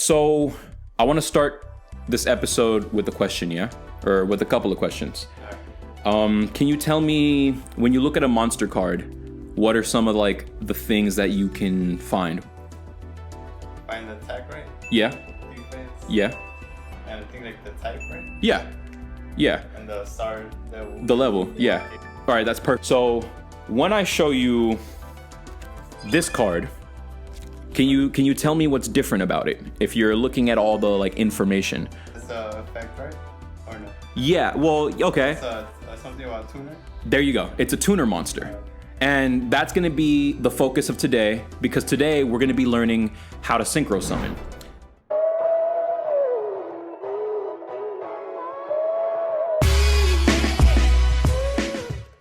So I want to start this episode with a question, yeah? Or with a couple of questions. Can you tell me, when you look at a monster card, what are some of like the things that you can find? Find the attack, right? Yeah. Defense. Yeah. And I think like the type, right? Yeah. Yeah. And the star level. The level, yeah. All right, that's perfect. So when I show you this card, can you tell me what's different about it? If you're looking at all the like information. It's a effect, right? Or no? Yeah, well, okay. It's something about tuner. There you go. It's a tuner monster. And that's gonna be the focus of today, because today we're gonna be learning how to synchro summon.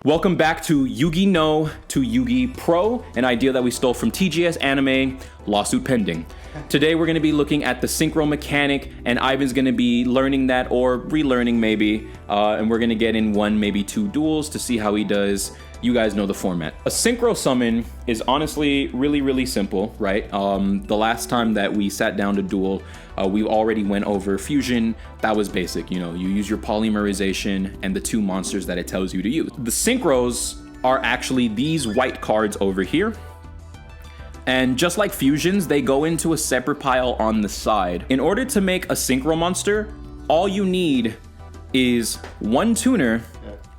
Welcome back to YugiNo to YugiPro, an idea that we stole from TGS Anime, lawsuit pending. Today we're gonna be looking at the synchro mechanic, and Ivan's gonna be learning that, or relearning maybe, and we're gonna get in one, maybe two duels to see how he does. You guys know the format. A synchro summon is honestly really simple, right? The last time that we sat down to duel, we already went over fusion. That was basic, you know, you use your polymerization and the two monsters that it tells you to use. The synchros are actually these white cards over here. And just like fusions, they go into a separate pile on the side. In order to make a synchro monster, all you need is one tuner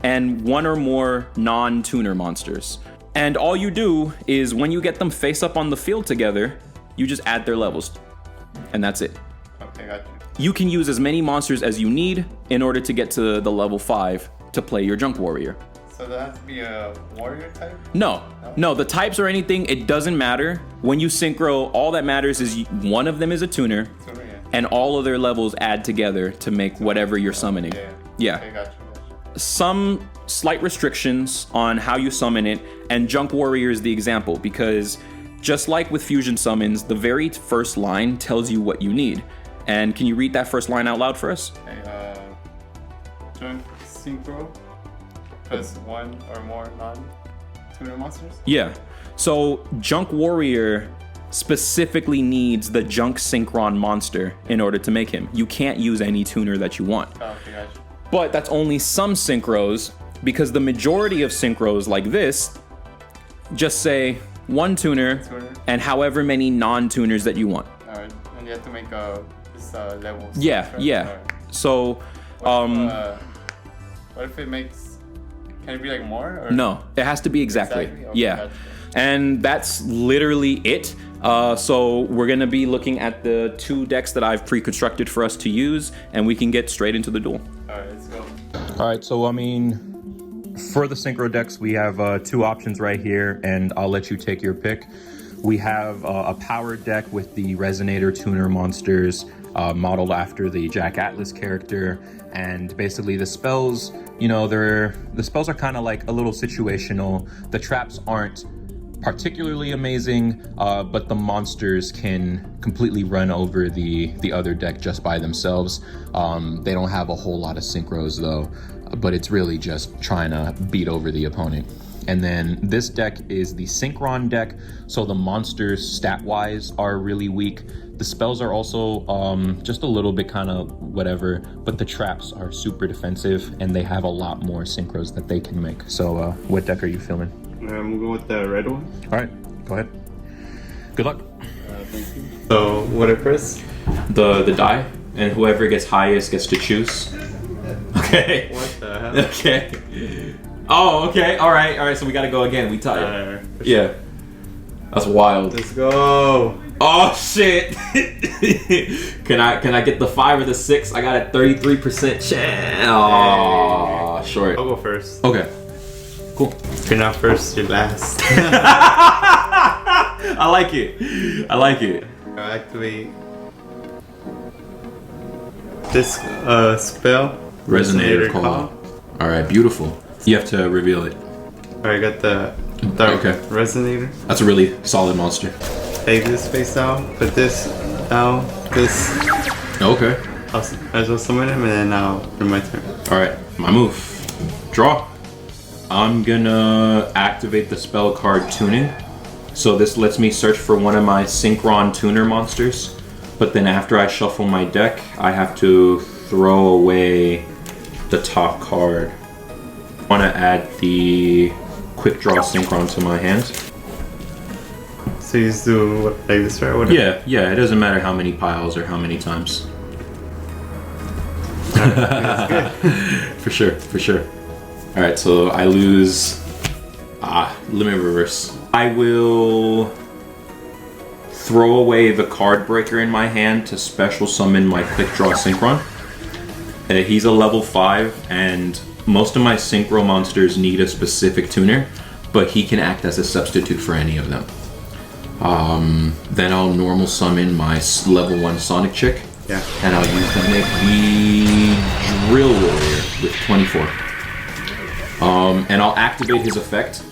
and one or more non-tuner monsters. And all you do is when you get them face up on the field together, you just add their levels. And that's it. Okay, gotcha. You can use as many monsters as you need in order to get to the level 5 to play your Junk Warrior. So that has to be a warrior type? No, the types or anything, it doesn't matter. When you synchro, all that matters is one of them is a tuner, and all of their levels add together to make whatever you're summoning. Yeah. Okay, gotcha. Some slight restrictions on how you summon it, and Junk Warrior is the example, because just like with fusion summons, the very first line tells you what you need. And can you read that first line out loud for us? Okay, Junk Synchro plus one or more non-tuner monsters? Yeah. So Junk Warrior specifically needs the Junk Synchron monster in order to make him. You can't use any tuner that you want. Oh, okay, gotcha. But that's only some synchros, because the majority of synchros like this just say one tuner and however many non-tuners that you want. Alright, and you have to make this levels. Yeah, right? yeah. Right. So, what if it makes? Can it be like more? Or? No, it has to be exactly. Okay, Yeah, gotcha. And that's literally it. So we're gonna be looking at the two decks that I've pre-constructed for us to use, and we can get straight into the duel. Alright, let's go. All right, so I mean, for the synchro decks, we have two options right here, and I'll let you take your pick. We have a power deck with the Resonator tuner monsters modeled after the Jack Atlas character, and basically the spells, you know, the spells are kind of like a little situational. The traps aren't particularly amazing, but the monsters can completely run over the other deck just by themselves. They don't have a whole lot of synchros though, but it's really just trying to beat over the opponent. And then this deck is the Synchron deck, so the monsters stat-wise are really weak. The spells are also just a little bit kind of whatever, but the traps are super defensive, and they have a lot more synchros that they can make. So what deck are you feeling? I'm gonna go with the red one. All right, go ahead. Good luck. Thank you. So what I press? The die, and whoever gets highest gets to choose. Okay. What the hell? Okay. Oh, okay. All right. So we gotta go again. We tied. Yeah. That's wild. Let's go. Oh shit. Can I get the 5 or the 6? I got a 33% chance. Oh, short. I'll go first. Okay. Cool. If you're not first, you're last. I like it. I'll activate this spell. Resonator call. All right, beautiful. You have to reveal it. Alright, got the dark Resonator. That's a really solid monster. Take this face down, put this down, this. Okay. I'll summon him, and then now for my turn. All right, my move. Draw. I'm gonna activate the spell card Tuning. So this lets me search for one of my Synchron tuner monsters. but then after I shuffle my deck, I have to throw away the top card. I want to add the Quick Draw Synchron to my hand. So you just do like this, right? Whatever. Yeah, it doesn't matter how many piles or how many times. That's good. For sure. Alright, so I lose... let me reverse. I will throw away the card breaker in my hand to special summon my Quick Draw Synchron. He's a level 5, and most of my Synchro monsters need a specific tuner, but he can act as a substitute for any of them. Then I'll normal summon my level 1 Sonic Chick. Yeah. And I'll use to make the Drill Warrior with 24. And I'll activate his effect.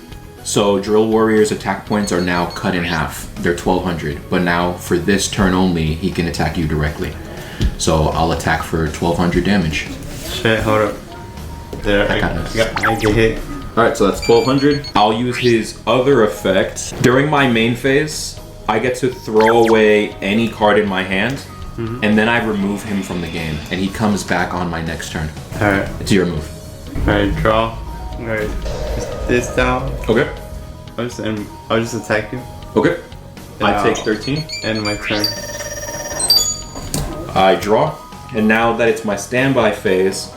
So Drill Warrior's attack points are now cut in half. They're 1200, but now for this turn only, he can attack you directly. So I'll attack for 1200 damage. Shit, hold up. There, I get hit. Alright, so that's 1200. I'll use his other effect. During my main phase, I get to throw away any card in my hand, and then I remove him from the game, and he comes back on my next turn. Alright. It's your move. Alright, draw. Alright, just this down. Okay. I'll just attack you. Okay. Then I take 13. End my turn. I draw, and now that it's my standby phase,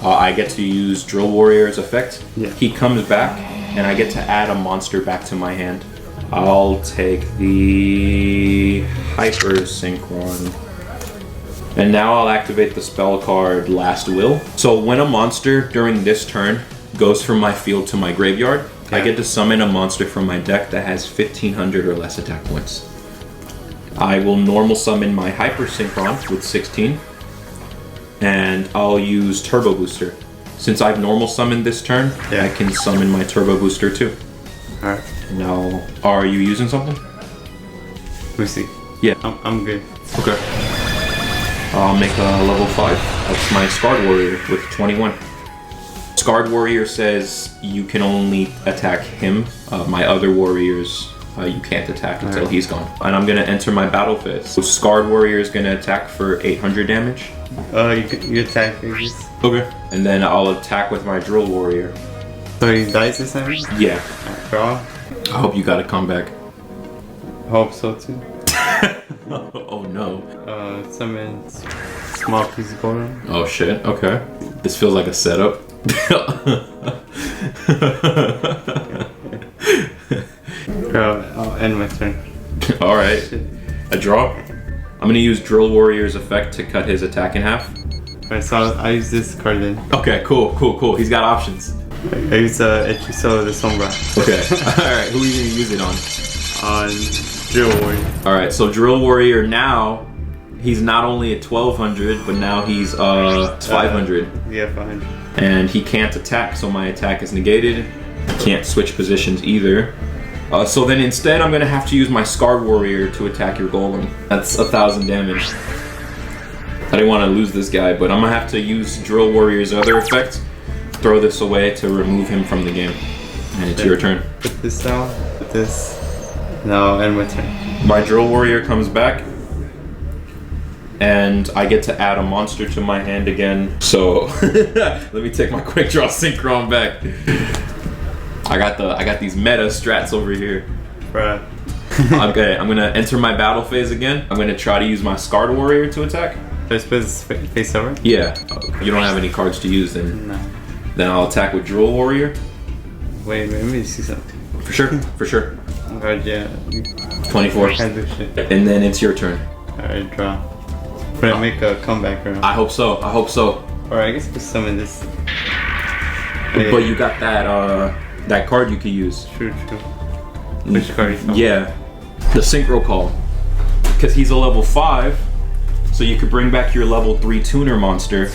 I get to use Drill Warrior's effect. Yeah. He comes back, and I get to add a monster back to my hand. I'll take the Hyper Synchron. And now I'll activate the spell card Last Will. So when a monster during this turn goes from my field to my graveyard, I get to summon a monster from my deck that has 1500 or less attack points. I will normal summon my Hyper Synchron with 16. And I'll use Turbo Booster. Since I've normal summoned this turn, I can summon my Turbo Booster too. Alright. Now, are you using something? Let me see. Yeah. I'm good. Okay. I'll make a level 5. That's my Scarred Warrior with 21. Scarred Warrior says you can only attack him. My other warriors, you can't attack until he's gone. And I'm gonna enter my battle phase. So Scarred Warrior is gonna attack for 800 damage. You attack me. Okay. And then I'll attack with my Drill Warrior. So he dies this time? Yeah. Draw. I hope you got a comeback. Hope so too. Oh no. Summon small piece of gold. Oh shit, okay. This feels like a setup. I'll end my turn. Alright. A draw. I'm gonna use Drill Warrior's effect to cut his attack in half. Alright, so I use this card then. Okay, cool. He's got options. I use Hechizo de Sombra. Okay. Alright, who are you gonna use it on? On Drill Warrior. Alright, so Drill Warrior now, he's not only at 1200, but now he's 500. Yeah, 500. And he can't attack, so my attack is negated. Can't switch positions either. So then instead I'm gonna have to use my Scarred Warrior to attack your Golem. That's 1000 damage. I didn't want to lose this guy, but I'm gonna have to use Drill Warrior's other effect, throw this away to remove him from the game. And it's your turn. Put this down, put this. Now end my turn. My Drill Warrior comes back, and I get to add a monster to my hand again. So let me take my Quick Draw Synchron back. I got these meta strats over here. Bruh. Okay, I'm gonna enter my battle phase again. I'm gonna try to use my Scarred Warrior to attack. Let's put this face over? Yeah. You don't have any cards to use then. No. Then I'll attack with Drill Warrior. Wait, let me see something. For sure. Alright, yeah. 24. Can't do shit. And then it's your turn. Alright, draw. We're gonna make a comeback round. I hope so. Or I guess we summon this. But you got that card you can use. True. Which card you summon? Yeah. The Synchro Call. Because he's a level 5, so you could bring back your level 3 tuner monster,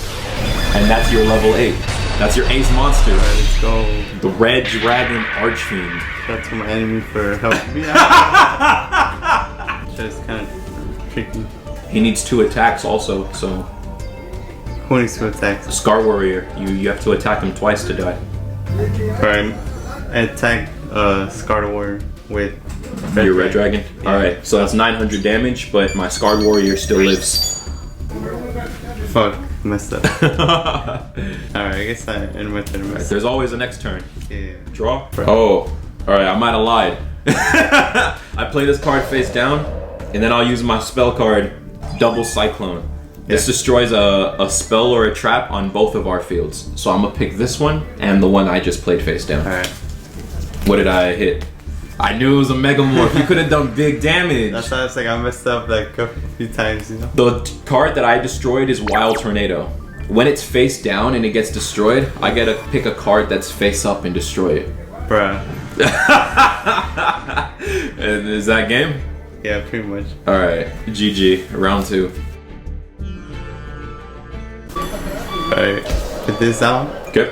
and that's your level 8. That's your ace monster. Alright, let's go. The Red Dragon Archfiend. That's for my enemy for helping me out. Just kind of tricky. He needs 2 attacks also, so... Who needs to attack? Scar Warrior, you have to attack him twice to die. Alright, I attack Scarred Warrior with Your red dragon? Yeah. Alright, so that's 900 damage, but my Scarred Warrior still lives. Fuck, messed up. Alright, I guess I end with it. Right, there's always a next turn. Yeah. Draw? Oh, alright, I might have lied. I play this card face down, and then I'll use my spell card, Double Cyclone. This destroys a spell or a trap on both of our fields. So I'm gonna pick this one and the one I just played face down. Alright. What did I hit? I knew it was a Megamorph. You could have done big damage. That's why I was like, I messed up like a few times, you know? The card that I destroyed is Wild Tornado. When it's face down and it gets destroyed, I gotta pick a card that's face up and destroy it. Bruh. And is that game? Yeah, pretty much. Alright, GG, round 2. Alright, put this out. Okay.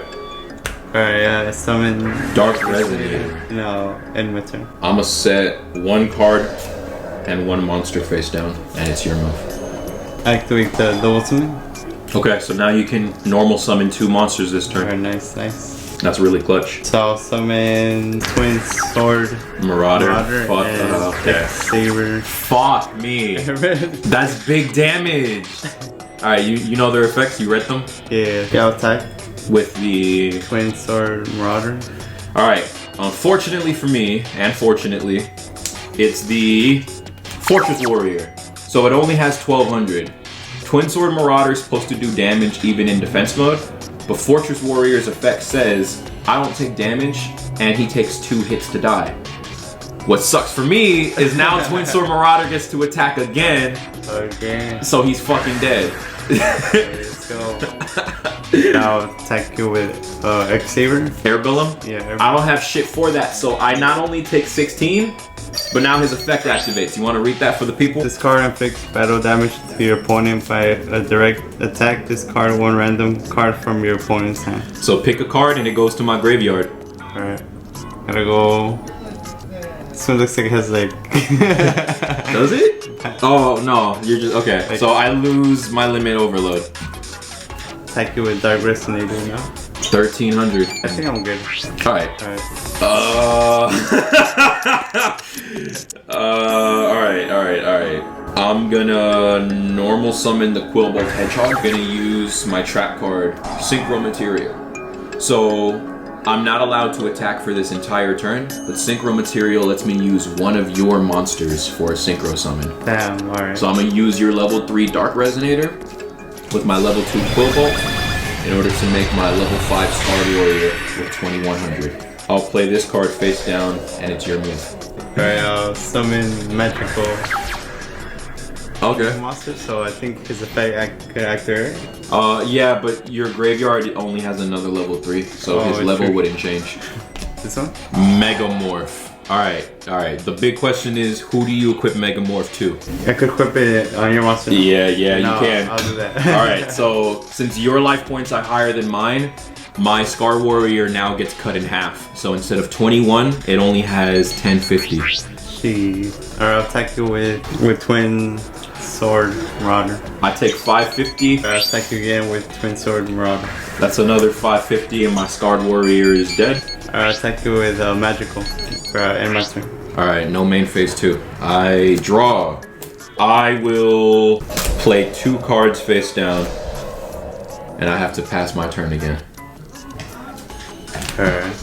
Alright, summon Dark Resonator. No, end my turn. I'ma set 1 card and 1 monster face down, and it's your move. Activate the double summon. Okay, so now you can normal summon 2 monsters this turn. Alright, nice, nice. That's really clutch. So I'll summon Twin Sword Marauder. Fuck. Okay. Saber. Fuck me. That's big damage. Alright, you know their effects? You read them? Yeah. Yeah, I'll attack. With the Twin Sword Marauder. Alright, unfortunately for me, and fortunately, it's the Fortress Warrior. So it only has 1200. Twin Sword Marauder is supposed to do damage even in defense mode, but Fortress Warrior's effect says, I don't take damage, and he takes 2 hits to die. What sucks for me is now Twin Sword Marauder gets to attack again, so he's fucking dead. Let's go. I'll attack you with X-Saber. Airbilum? Yeah. I don't have shit for that, so I not only take 16, but now his effect activates. You want to read that for the people? This card inflicts battle damage to your opponent by a direct attack. Discard 1 random card from your opponent's hand. So pick a card and it goes to my graveyard. Alright. Gotta go. This one looks like it has like... Does it? Oh, no. You're just... Okay. Like, so I lose my limit overload. Attack you with Dark Resonator now. 1300. I think I'm good. Alright. Alright. I'm gonna normal summon the Quillbolt Hedgehog. I'm gonna use my trap card, Synchro Material. So I'm not allowed to attack for this entire turn, but Synchro Material lets me use one of your monsters for a Synchro Summon. Damn, alright. So I'm gonna use your level 3 Dark Resonator with my level 2 Quillbolt in order to make my level 5 Scarred Warrior with 2100. I'll play this card face down, and it's your move. Alright, I'll summon Magical Okay. monster, so I think his effect could activate. Yeah, but your graveyard only has another level 3, so his level wouldn't change. This one? Megamorph. Alright. The big question is, who do you equip Megamorph to? I could equip it on your monster. Yeah, No, you can. I'll do that. Alright, so since your life points are higher than mine, my Scar Warrior now gets cut in half. So instead of 21, it only has 1050. Jeez. Alright, I'll attack you with Twin Sword Marauder. I take 550. I'll attack you again with Twin Sword Marauder. That's another 550 and my Scarred Warrior is dead. I'll attack you with Magical end my turn. Alright, no main phase 2. I draw. I will play 2 cards face down. And I have to pass my turn again. Alright.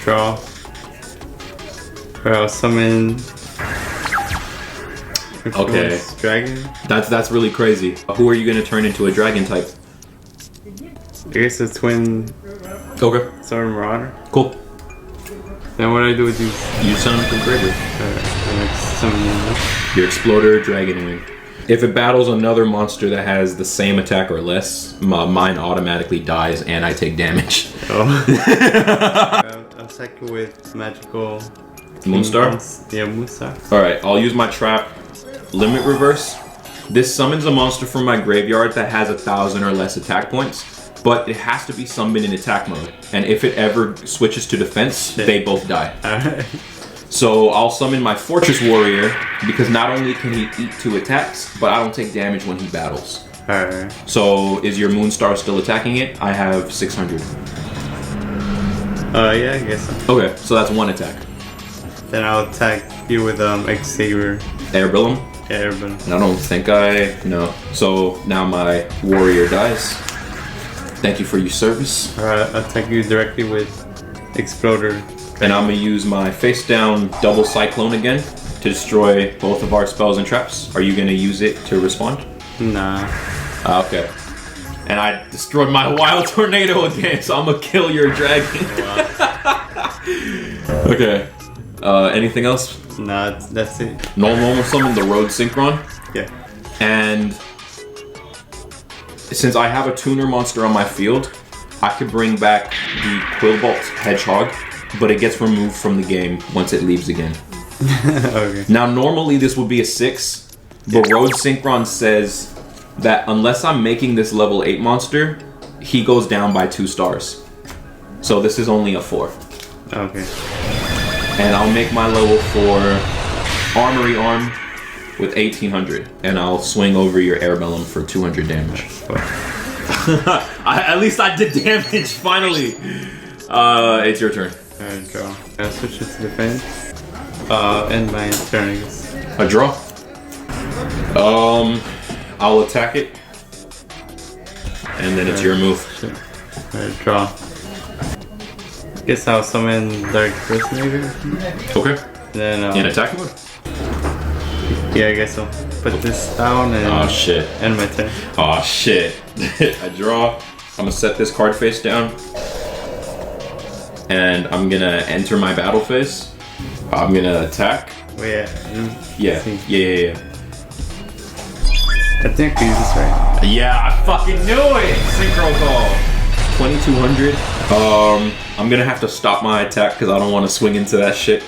Draw. I'll summon... Okay. Dragon? That's really crazy. Who are you gonna turn into a dragon type? I guess it's Twin Okay. Sword Marauder. Cool. Then what do I do with these? You summon from graveyard. Summon them. Your Exploder, Dragon Wing. If it battles another monster that has the same attack or less, mine automatically dies and I take damage. Oh. I'll attack you with Magical... Moonstar? Yeah, Moonstar. Alright, I'll use my trap. Limit Reverse. This summons a monster from my graveyard that has 1,000 or less attack points, but it has to be summoned in attack mode. And if it ever switches to defense, they both die. Alright. So I'll summon my Fortress Warrior, because not only can he eat 2 attacks, but I don't take damage when he battles. Alright. So is your Moonstar still attacking it? I have 600. Yeah, I guess so. Okay, so that's 1 attack. Then I'll attack you with X-Saber. Airbellum? Airbun. I don't think no. So now my warrior dies. Thank you for your service. Alright, I'll attack you directly with Exploder. And I'm gonna use my face down double cyclone again to destroy both of our spells and traps. Are you gonna use it to respond? Nah. Okay. And I destroyed my wild tornado again, so I'm gonna kill your dragon. Okay. Anything else? Nah, that's it. Normal summon the road synchron. Yeah. And since I have a tuner monster on my field, I could bring back the Quillbolt Hedgehog, but it gets removed from the game once it leaves again. Okay. Now, normally this would be a 6, but Road Synchron says that unless I'm making this level 8 monster, he goes down by 2 stars. So this is only a 4. Okay. And I'll make my level 4 Armory Arm with 1800, and I'll swing over your Airbellum for 200 damage. At least I did damage, finally! It's your turn. Alright, draw. I'll switch it to defense. End my turn, I guess. A draw. I'll attack it. And then it's your move. Alright, draw. Guess I'll summon Dark Resonator. Okay. Then In attack mode? yeah, I guess I'll put this down and Oh shit. end my turn. Oh shit. I draw. I'm gonna set this card face down. And I'm gonna enter my battle phase. I'm gonna attack. Oh yeah. Yeah. Yeah. I think I can use this right. Yeah, I fucking knew it! Synchro call. 2200. I'm gonna have to stop my attack because I don't want to swing into that shit.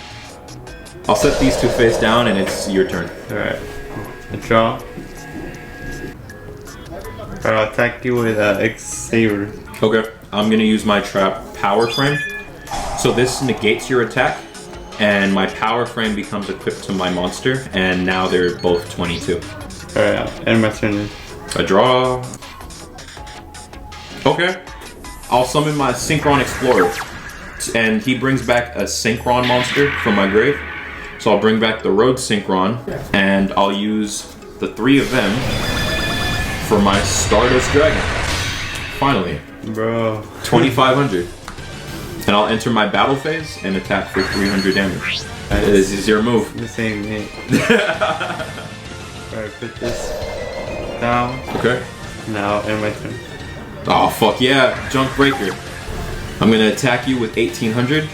I'll set these two face down and it's your turn. Alright. I draw. Alright, I'll attack you with X-Saber. Okay. I'm gonna use my trap Power Frame. So this negates your attack, and my Power Frame becomes equipped to my monster, and now they're both 22. Alright, I'll end my turn then. I draw. Okay. I'll summon my Synchron Explorer, and he brings back a Synchron monster from my grave. So I'll bring back the Road Synchron, and I'll use the 3 of them for my Stardust Dragon. Finally. Bro. 2500. And I'll enter my battle phase and attack for 300 damage. This is your move. The same name. Alright, put this down. Okay. Now end my turn. Oh, fuck yeah. Junk Breaker. I'm gonna attack you with 1800.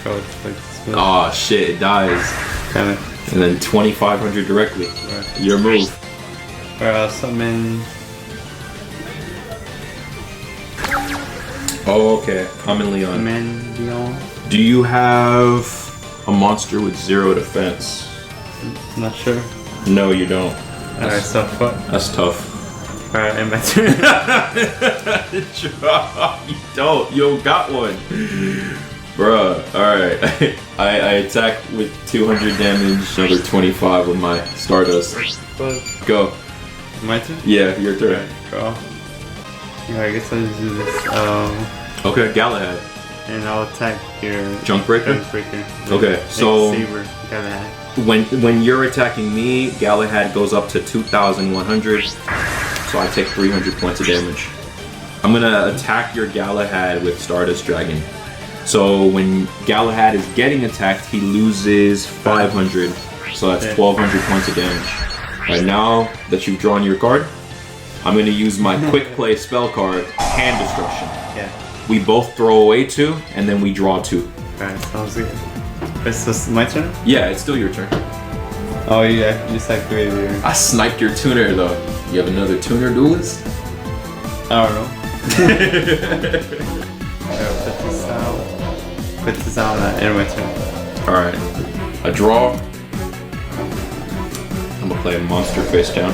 Oh, it's like this. Oh shit, it dies. Damn it. And then 2500 directly. Alright. Your move. Alright, I'll summon. Oh, okay. Common Leon. Leon. Do you have a monster with 0 defense? Not sure. No, you don't. Alright, so fuck. That's tough. Alright, end my turn. You don't. You don't got one. Bruh. Alright. I attack with 200 damage, another 25 with my Stardust. Fuck. Go. My turn? Yeah, your turn. Alright, draw. Yeah, I guess I'll just do this. Okay, Galahad. And I'll attack your Junk Breaker? Junk Breaker. Okay, so Saber, Galahad. when you're attacking me, Galahad goes up to 2,100, so I take 300 points of damage. I'm gonna attack your Galahad with Stardust Dragon. So when Galahad is getting attacked, he loses 500, so that's 1,200 points of damage. Right now that you've drawn your card, I'm gonna use my quick play spell card, Hand Destruction. Yeah. We both throw away 2, and then we draw 2. Alright, sounds good. Is this my turn? Yeah, it's still your turn. Oh, yeah, you just activated your. I sniped your tuner though. You have another tuner duelist? I don't know. Alright, put this out. Put this out and end my turn. Alright. A draw. I'm gonna play a monster face down.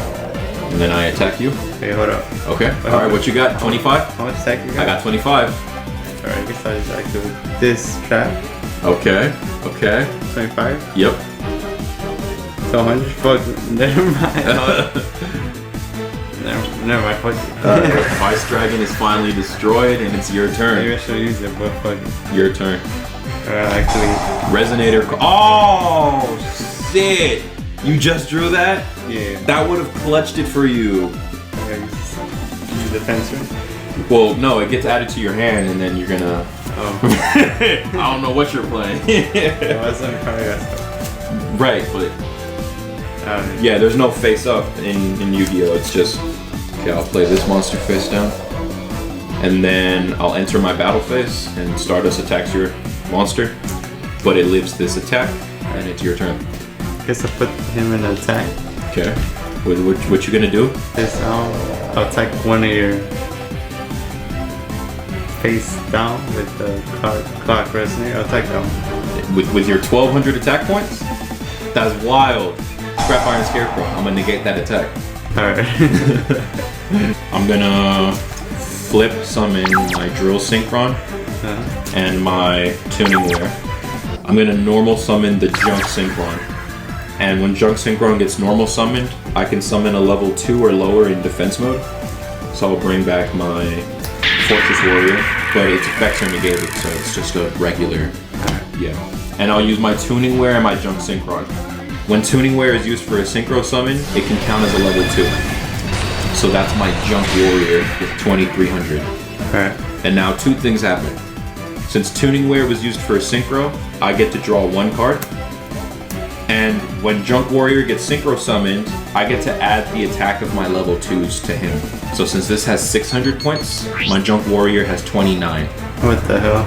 And then I attack you. Okay, hold up. Okay. Alright, what you got? 25? How much attack you got? I got 25. Alright, I guess I'll just activate this trap. Okay. Okay. 25. Yep. So 100. Fuck. Never mind. never mind. Fuck it. Vice Dragon is finally destroyed and it's your Maybe turn. I should use it, but fuck it. Your turn. Actually. Resonator. Oh, shit! You just drew that? Yeah. That would have clutched it for you. Defense room? Well, no, it gets added to your hand and then you're gonna... Oh. I don't know what you're playing. It wasn't probably right, but... yeah, there's no face up in Yu-Gi-Oh! It's just... Okay, I'll play this monster face down. And then I'll enter my battle phase and Stardust attacks your monster. But it lives this attack and it's your turn. Guess I put him in attack. Okay. What you gonna do? This, I'll attack one of your face down with the clock resonator. I'll attack that one. With your 1200 attack points? That's wild. Scrap Iron Scarecrow. I'm gonna negate that attack. Alright. I'm gonna flip summon my Drill Synchron and my Tuning Wear. I'm gonna normal summon the Junk Synchron. And when Junk Synchron gets normal summoned, I can summon a level 2 or lower in defense mode. So I'll bring back my Fortress Warrior, but its effects are negated, so it's just a regular, yeah. And I'll use my Tuning Wear and my Junk Synchron. When Tuning Wear is used for a Synchro summon, it can count as a level 2. So that's my Junk Warrior with 2300. Alright. And now two things happen. Since Tuning Wear was used for a Synchro, I get to draw one card. And when Junk Warrior gets Synchro summoned, I get to add the attack of my level 2s to him. So since this has 600 points, my Junk Warrior has 29. What the hell?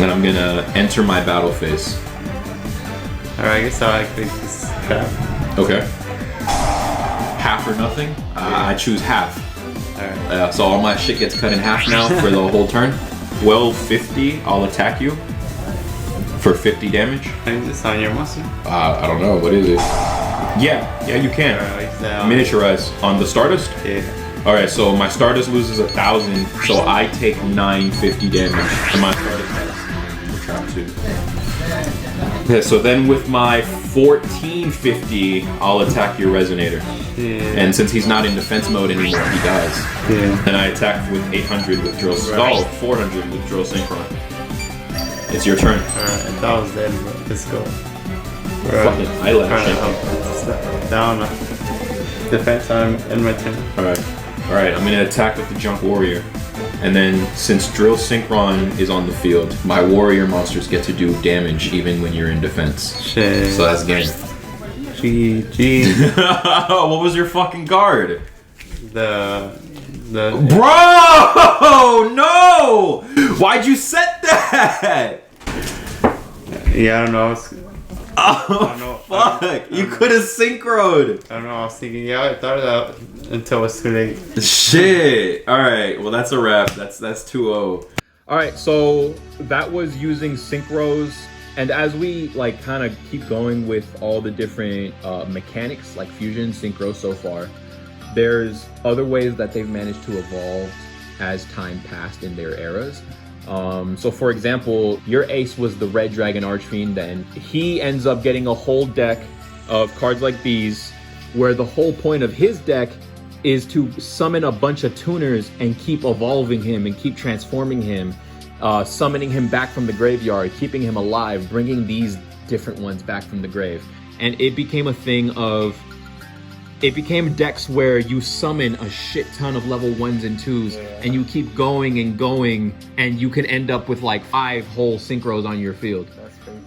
And I'm gonna enter my battle phase. Alright, I guess I'll actually just crap. Okay. Half or nothing? I choose half. Alright. So all my shit gets cut in half now for the whole turn. 1250, I'll attack you for 50 damage. Is this on your monster? I don't know, what is it? Yeah, you can. Miniaturize on the Stardust? Yeah. Alright, so my Stardust loses 1,000, so I take 950 damage. And my Stardust has trap 2. Okay, so then with my 1450, I'll attack your Resonator. Yeah. And since he's not in defense mode anymore, he dies. Yeah. Then I attack with 800 with Drill... Oh, 400 with Drill Synchron. It's your turn. Alright, that was dead, bro. Let's go. Fucking eyelash. Down. Defense, I'm in my turn. Alright, I'm gonna attack with the Junk Warrior. And then, since Drill Synchron is on the field, my Warrior monsters get to do damage even when you're in defense. Shit. So that's game. GG. What was your fucking card? The Bro! No! Why'd you set that? Yeah, I don't know. Oh, fuck. You could have synchroed. I don't know. I was thinking, yeah, I thought of that until it was too late. Shit. Alright, well, that's a wrap. That's 2-0. Alright, so that was using synchros. And as we like kind of keep going with all the different mechanics like fusion, synchro so far, there's other ways that they've managed to evolve as time passed in their eras. So for example, your ace was the Red Dragon Archfiend, and he ends up getting a whole deck of cards like these, where the whole point of his deck is to summon a bunch of tuners and keep evolving him and keep transforming him, summoning him back from the graveyard, keeping him alive, bringing these different ones back from the grave. And it became a thing of, it became decks where you summon a shit ton of level 1s and 2s, and you keep going and going, and you can end up with like 5 whole synchros on your field. That's crazy.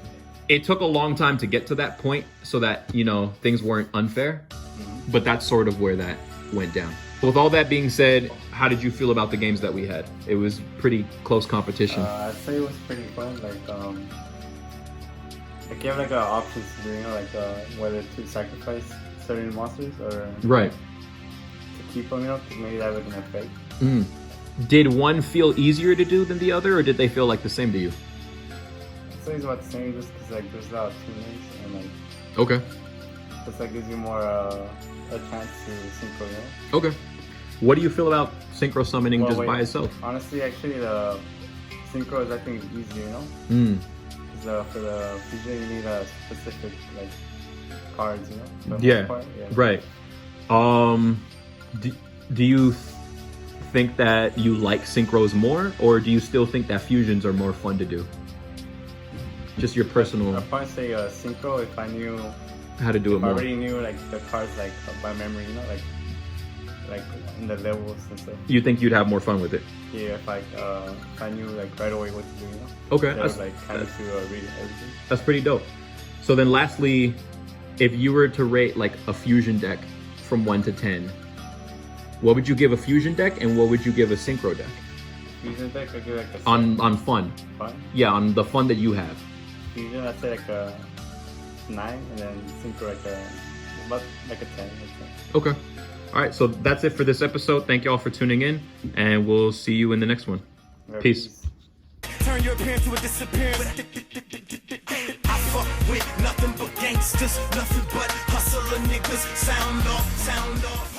It took a long time to get to that point so that, you know, things weren't unfair, but that's sort of where that went down. With all that being said, how did you feel about the games that we had? It was pretty close competition. I'd say it was pretty fun. Like you have like options to do, you know, like whether to sacrifice certain monsters or right to keep them, you know, because maybe that would an effect. Did one feel easier to do than the other, or did they feel like the same to you? I'd say it's about the same, just because like there's a lot of tuners and like Okay. just like gives you more a chance to synchro, you know? Okay. What do you feel about synchro summoning by itself? Honestly, actually, the synchro is I think easier, you know? Because for the fusion you need a specific like cards, you know? Yeah. Right. Do you think that you like synchros more, or do you still think that fusions are more fun to do? Just your personal. I'd probably say synchro if I knew How to do it I more. already knew like the cards like by memory, you know, like in the levels and stuff. You think you'd have more fun with it? Yeah, if I knew like right away what to do, you know. Okay. Instead of, like kind of to read everything. That's pretty dope. So then lastly, if you were to rate like a fusion deck from 1 to 10, what would you give a fusion deck and what would you give a synchro deck? Fusion deck, I give like a On fun. fun. Yeah, on the fun that you have. Fusion, I'd say like a 9, and then synchro about like a 10. Okay. All right, so that's it for this episode. Thank you all for tuning in, and we'll see you in the next one. Peace. Turn your appearance to a disappearance. I fuck with nothing but gangsters, nothing but hustler niggas. Sound off, sound off.